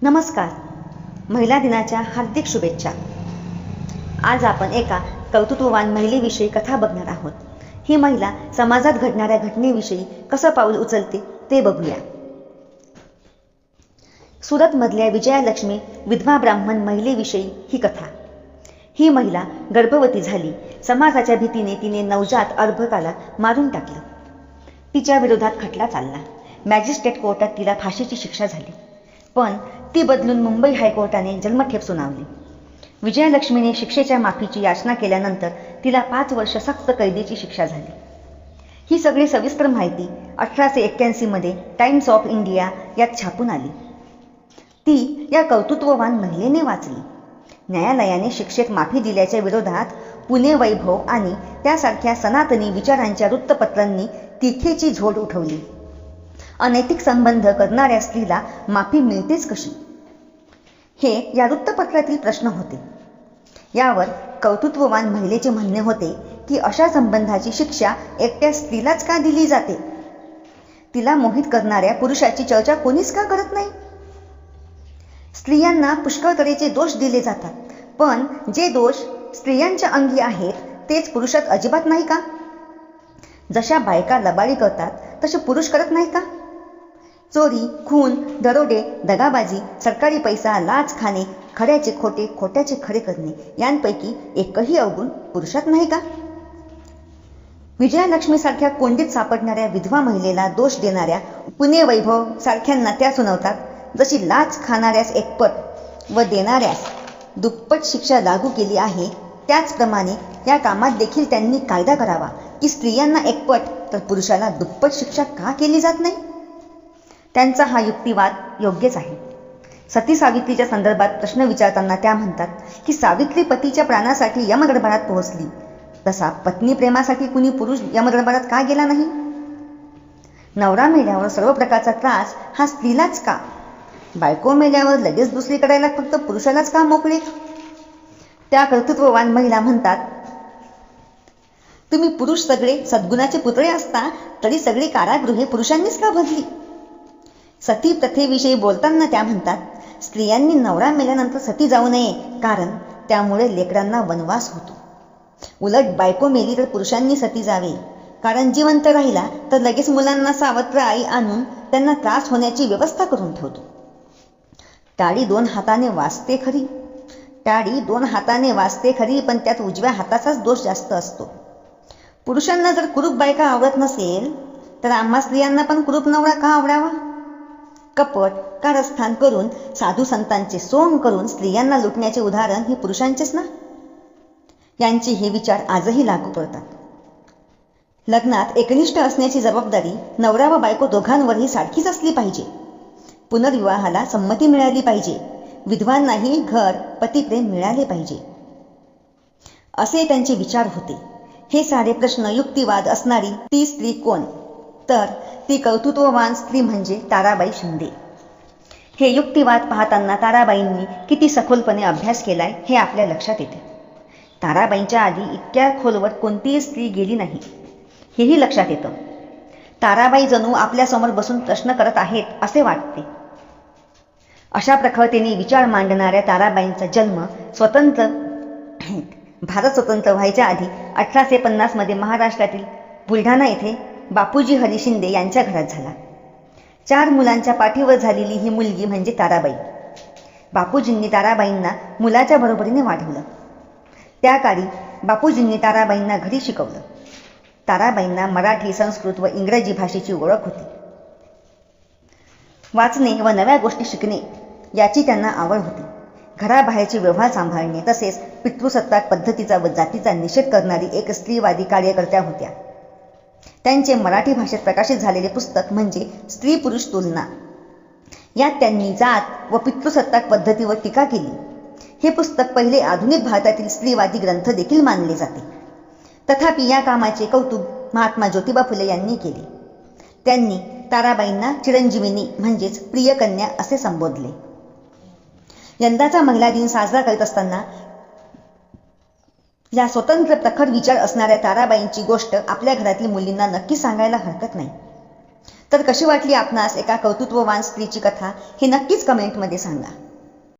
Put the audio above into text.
नमस्कार. महिला दिनाच्या हार्दिक शुभेच्छा. आज आपण एका कर्तृत्ववान महिलेविषयी कथा बघणार आहोत. ही महिला समाजात घडणाऱ्या घटनेविषयी कसं पाऊल उचलते ते बघूया. सुरतमधल्या विजयालक्ष्मी विधवा ब्राह्मण महिलेविषयी ही कथा. ही महिला गर्भवती झाली. समाजाच्या भीतीने तिने नवजात अर्भकाला मारून टाकलं. तिच्या विरोधात खटला चालला. मॅजिस्ट्रेट कोर्टात तिला फाशीची शिक्षा झाली, पण ती बदलून मुंबई हायकोर्टाने जन्मठेप सुनावली. विजयालक्ष्मीने शिक्षेच्या माफीची याचना केल्यानंतर तिला 5 वर्ष सक्त कैदेची शिक्षा झाली. ही सगळी सविस्तर माहिती 1881 मध्ये टाइम्स ऑफ इंडिया यात छापून आली. ती या कर्तृत्ववान महिलेने वाचली. न्यायालयाने शिक्षेत माफी दिल्याच्या विरोधात पुणे वैभव आणि त्यासारख्या सनातनी विचारांच्या वृत्तपत्रांनी तिखेची झोड उठवली. अनैतिक संबंध करणाऱ्या स्त्रीला माफी मिळतेच कशी, हे या वृत्तपत्रातील प्रश्न होते. यावर कर्तृत्ववान महिलेचे म्हणणे होते की अशा संबंधाची शिक्षा एकट्या स्त्रीलाच का दिली जाते? तिला मोहित करणाऱ्या पुरुषाची चर्चा कोणीच का करत नाही? स्त्रियांना पुष्कळ तऱ्हेचे दोष दिले जातात, पण जे दोष स्त्रियांच्या अंगी आहेत तेच पुरुषात अजिबात नाही का? जशा बायका लबाडी करतात तसे पुरुष करत नाही का? चोरी, खून, दरोडे, दगाबाजी, सरकारी पैसा, लाच खाणे, खऱ्याचे खोटे, खोट्याचे खरे करणे यांपैकी एकही अवगुण पुरुषात नाही का? विजयालक्ष्मी सारख्या कोंडीत सापडणाऱ्या विधवा महिलेला दोष देणाऱ्या पुणे वैभव सारख्यांना त्या सुनावतात, जशी लाच खाणाऱ्यास एकपट व देणाऱ्यास दुप्पट शिक्षा लागू केली आहे, त्याचप्रमाणे या कामात देखील त्यांनी कायदा करावा की स्त्रियांना एकपट तर पुरुषाला दुप्पट शिक्षा का केली जात नाही? त्यांचा हा युक्तिवाद योग्यच आहे. सती सावित्रीच्या संदर्भात प्रश्न विचारताना त्या म्हणतात की सावित्री पतीच्या प्राणासाठी यमदरबारात पोहोचली, तसा पत्नी प्रेमासाठी कुणी पुरुष यमदरबारात का गेला नाही? नवरा मेल्यावर सर्व प्रकारचा त्रास हा स्त्रीलाच का? बायको मेल्यावर लगेच दुसरी करायला फक्त पुरुषालाच का मोकळे? त्या कर्तृत्ववान महिला म्हणतात, तुम्ही पुरुष सगळे सद्गुणाचे पुतळे असता तरी सगळी कारागृहे पुरुषांनीच का भरली? सती प्रथेविषयी बोलताना त्या म्हणतात, स्त्रियांनी नवरा मेल्यानंतर सती जाऊ नये, कारण त्यामुळे लेकरांना वनवास होतो. उलट बायको मेली तर पुरुषांनी सती जावे, कारण जिवंत राहिला तर लगेच मुलांना सावत्र आई आणून त्यांना त्रास होण्याची व्यवस्था करून ठेवतो. टाळी 2 हाताने वाजते खरी, टाळी 2 हाताने वाजते खरी, पण त्यात उजव्या हाताचाच दोष जास्त असतो. पुरुषांना जर कुरूप बायका आवडत नसेल तर आम्हा स्त्रियांना पण कुरूप नवरा का आवडावा? कपट, कारस्थान करून, साधू संतांचे सोंग करून स्त्रियांना लुटण्याचे उदाहरण हे पुरुषांचेच ना? यांचे हे विचार आजही लागू पडतात. लग्नात एकनिष्ठ असण्याची जबाबदारी नवरा व बायको दोघांवरही सारखीच असली पाहिजे. पुनर्विवाहाला संमती मिळाली पाहिजे. विधवांनाही घर, पतिप्रेम मिळाले पाहिजे, असे त्यांचे विचार होते. हे सारे प्रश्न युक्तिवाद असणारी ती स्त्री कोण? तर ती कर्तृत्ववान स्त्री म्हणजे ताराबाई शिंदे. हे युक्तिवाद पाहताना ताराबाईंनी किती सखोलपणे अभ्यास केलाय हे आपल्या लक्षात येते. ताराबाईंच्या आधी इतक्या खोलवर कोणतीही स्त्री गेली नाही, हेही लक्षात येतं. ताराबाई जणू आपल्यासमोर बसून प्रश्न करत आहेत असे वाटते. अशा प्रखरतेने विचार मांडणाऱ्या ताराबाईंचा जन्म भारत स्वतंत्र व्हायच्या आधी 1850 मध्ये महाराष्ट्रातील बुलढाणा येथे बापूजी हरी शिंदे यांच्या घरात झाला. 4 मुलांच्या पाठीवर झालेली ही मुलगी म्हणजे ताराबाई. बापूजींनी ताराबाईंना मुलाच्या बरोबरीने वाढवलं. त्या काळी बापूजींनी ताराबाईंना घरी शिकवलं. ताराबाईंना मराठी, संस्कृत व इंग्रजी भाषेची ओळख होती. वाचणे व नव्या गोष्टी शिकणे याची त्यांना आवड होती. घराबाहेरचे व्यवहार सांभाळणे तसेच पितृसत्ताक पद्धतीचा व जातीचा निषेध करणारी एक स्त्रीवादी कार्यकर्त्या होत्या. त्यांचे मराठी भाषेत प्रकाशित झालेले पुस्तक म्हणजे स्त्री पुरुष तुलना, यात त्यांनी जात व पितृसत्ताक पद्धतीवर टीका केली. हे पुस्तक पहिले आधुनिक भारतातील स्त्रीवादी ग्रंथ देखील मानले जाते. तथापि या कामाचे कौतुक महात्मा ज्योतिबा फुले यांनी केले. त्यांनी ताराबाईंना चिरंजीविनी म्हणजेच प्रियकन्या असे संबोधले. यंदाचा महिला दिन साजरा करत असताना या स्वतंत्र प्रखर विचार असणाऱ्या ताराबाईंची गोष्ट आपल्या घरातील मुलींना नक्की सांगायला हरकत नाही. तर कशी वाटली आपणास एका कौतुत्ववान स्त्रीची कथा हे नक्कीच कमेंटमध्ये सांगा.